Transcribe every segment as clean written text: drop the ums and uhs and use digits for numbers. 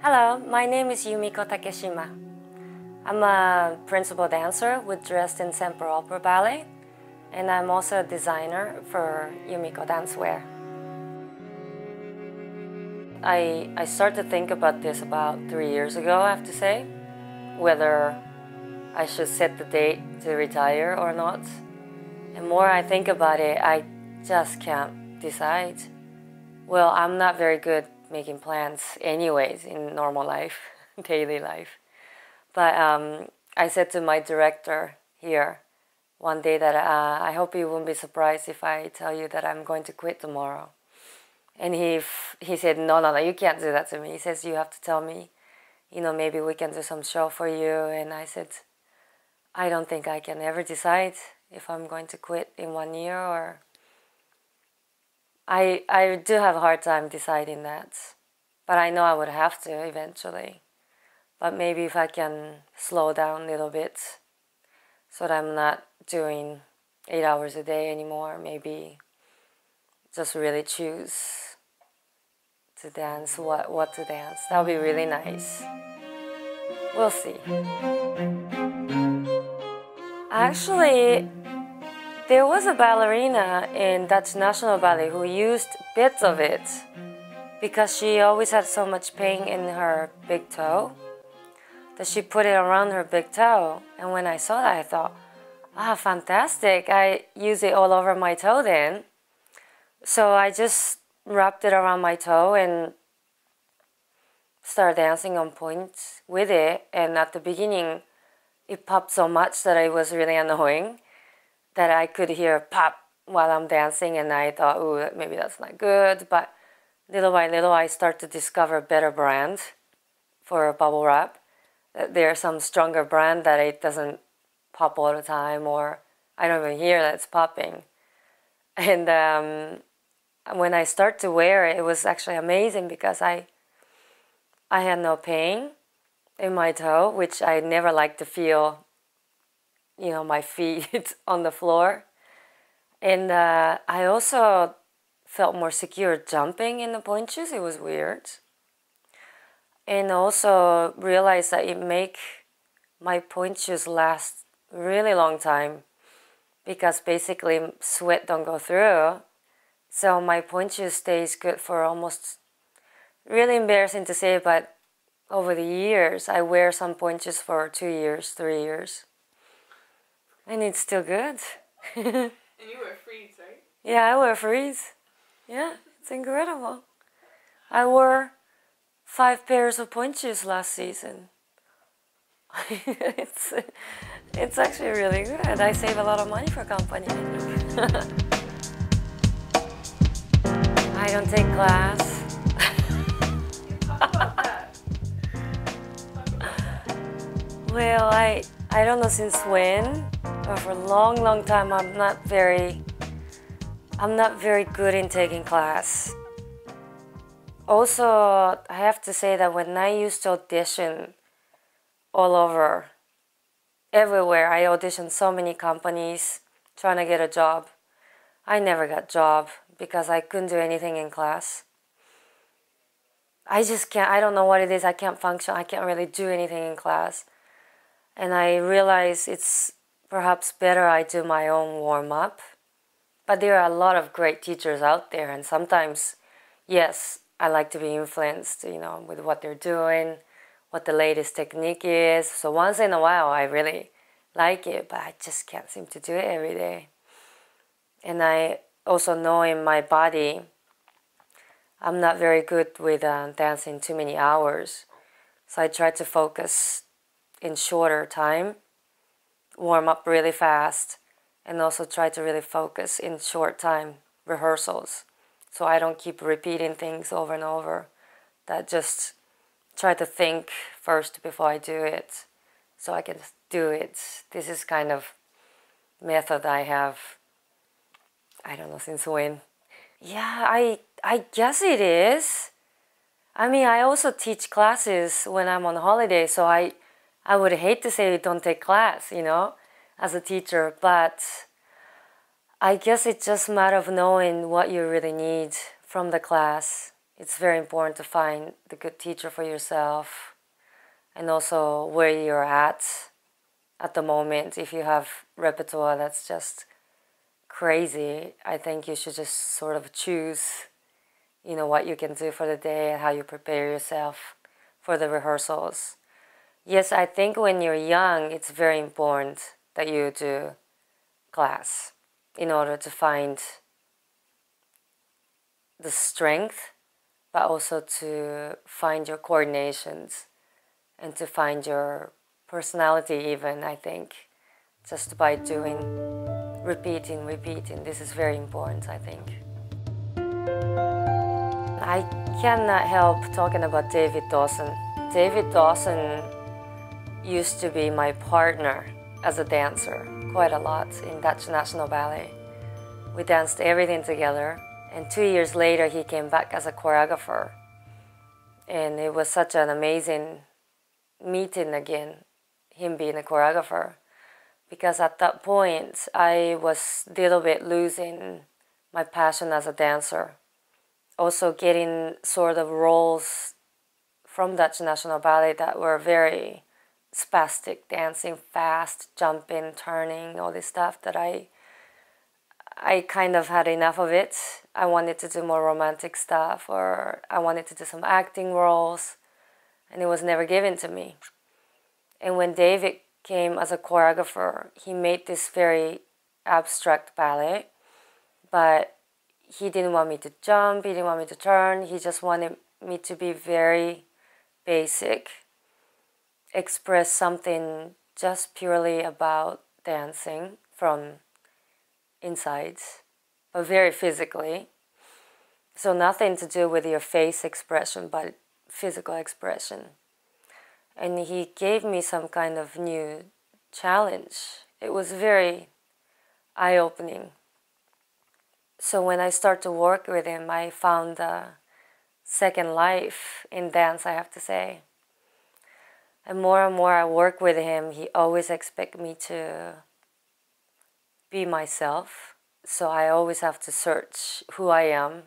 Hello, my name is Yumiko Takeshima. I'm a principal dancer with Dresden Opera Ballet, and I'm also a designer for Yumiko dancewear. I started to think about this about 3 years ago, I have to say, whether I should set the date to retire or not. And more I think about it, I just can't decide. Well, I'm not very good making plans anyways in normal life, daily life. But I said to my director here one day that I hope you won't be surprised if I tell you that I'm going to quit tomorrow. And he said, no, you can't do that to me. He says, you have to tell me, maybe we can do some show for you. And I said, I don't think I can ever decide if I'm going to quit in 1 year or... I do have a hard time deciding that. But I know I would have to eventually. But maybe if I can slow down a little bit so that I'm not doing 8 hours a day anymore, maybe just really choose to dance, what to dance. That would be really nice. We'll see. Actually, there was a ballerina in Dutch National Ballet who used bits of it because she always had so much pain in her big toe that she put it around her big toe. And when I saw that, I thought, fantastic. I use it all over my toe then. So I just wrapped it around my toe and started dancing on Pointe with it. And at the beginning, it popped so much that it was really annoying that I could hear pop while I'm dancing. And I thought, ooh, maybe that's not good. But little by little, I start to discover a better brand for bubble wrap. There's some stronger brand that it doesn't pop all the time, or I don't even hear that it's popping. And when I start to wear it, it was actually amazing because I had no pain in my toe, which I never like to feel, my feet on the floor. And I also felt more secure jumping in the pointe shoes. It was weird. And also realized that it make my pointe shoes last a really long time because basically sweat don't go through. So my pointe shoes stays good for almost, really embarrassing to say, but over the years, I wear some pointe shoes for 2 years, 3 years. And it's still good. And you wear freeze, right? Yeah, I wear freeze. Yeah, it's incredible. I wore 5 pairs of pointe shoes last season. It's actually really good. I save a lot of money for company. I don't take class. Talk about that. Well, I don't know since when, but for a long time I'm not very good in taking class. Also, I have to say that when I used to audition all over, everywhere, I auditioned so many companies trying to get a job. I never got a job because I couldn't do anything in class. I just can't, I don't know what it is, I can't function, I can't really do anything in class. And I realize it's perhaps better I do my own warm-up. But there are a lot of great teachers out there, and sometimes, yes, I like to be influenced, with what they're doing, what the latest technique is. So once in a while, I really like it, but I just can't seem to do it every day. And I also know in my body, I'm not very good with dancing too many hours. So I try to focus in shorter time, warm up really fast, and also try to really focus in short time rehearsals. So I don't keep repeating things over and over. That just try to think first before I do it, so I can do it. This is kind of method I have, I don't know since when. Yeah, I guess it is. I mean, I also teach classes when I'm on holiday, so I would hate to say don't take class, as a teacher, but I guess it's just a matter of knowing what you really need from the class. it's very important to find the good teacher for yourself, and also where you're at the moment. If you have repertoire that's just crazy, I think you should just sort of choose, what you can do for the day and how you prepare yourself for the rehearsals. Yes, I think when you're young, it's very important that you do class in order to find the strength, but also to find your coordinations and to find your personality even, I think, just by doing, repeating. This is very important, I think. I cannot help talking about David Dawson. David Dawson used to be my partner as a dancer quite a lot in Dutch National Ballet. We danced everything together, and 2 years later he came back as a choreographer. And it was such an amazing meeting again, him being a choreographer, because at that point I was a little bit losing my passion as a dancer. Also getting sort of roles from Dutch National Ballet that were very spastic, dancing fast, jumping, turning, all this stuff that I kind of had enough of it. I wanted to do more romantic stuff, or I wanted to do some acting roles, and it was never given to me. And when David came as a choreographer, he made this very abstract ballet, but he didn't want me to jump, he didn't want me to turn, he just wanted me to be very basic, express something just purely about dancing from inside, but very physically. So nothing to do with your face expression, but physical expression. And he gave me some kind of new challenge. It was very eye-opening. So when I started to work with him, I found a second life in dance, I have to say. And more I work with him, he always expects me to be myself. So I always have to search who I am,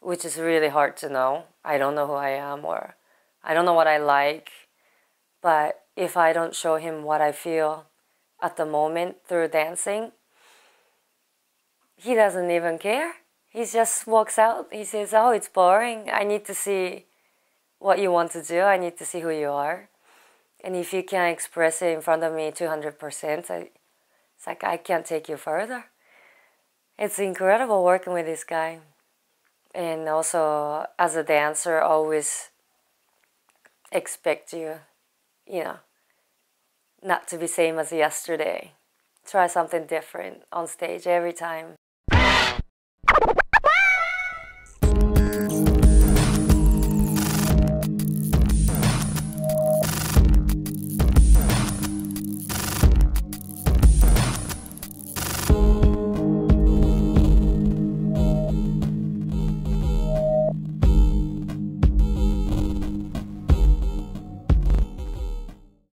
which is really hard to know. I don't know who I am, or I don't know what I like. But if I don't show him what I feel at the moment through dancing, he doesn't even care. He just walks out. He says, oh, it's boring. I need to see what you want to do. I need to see who you are. And if you can't express it in front of me 200%, it's like, I can't take you further. It's incredible working with this guy. And also, as a dancer, always expect you, not to be same as yesterday. Try something different on stage every time.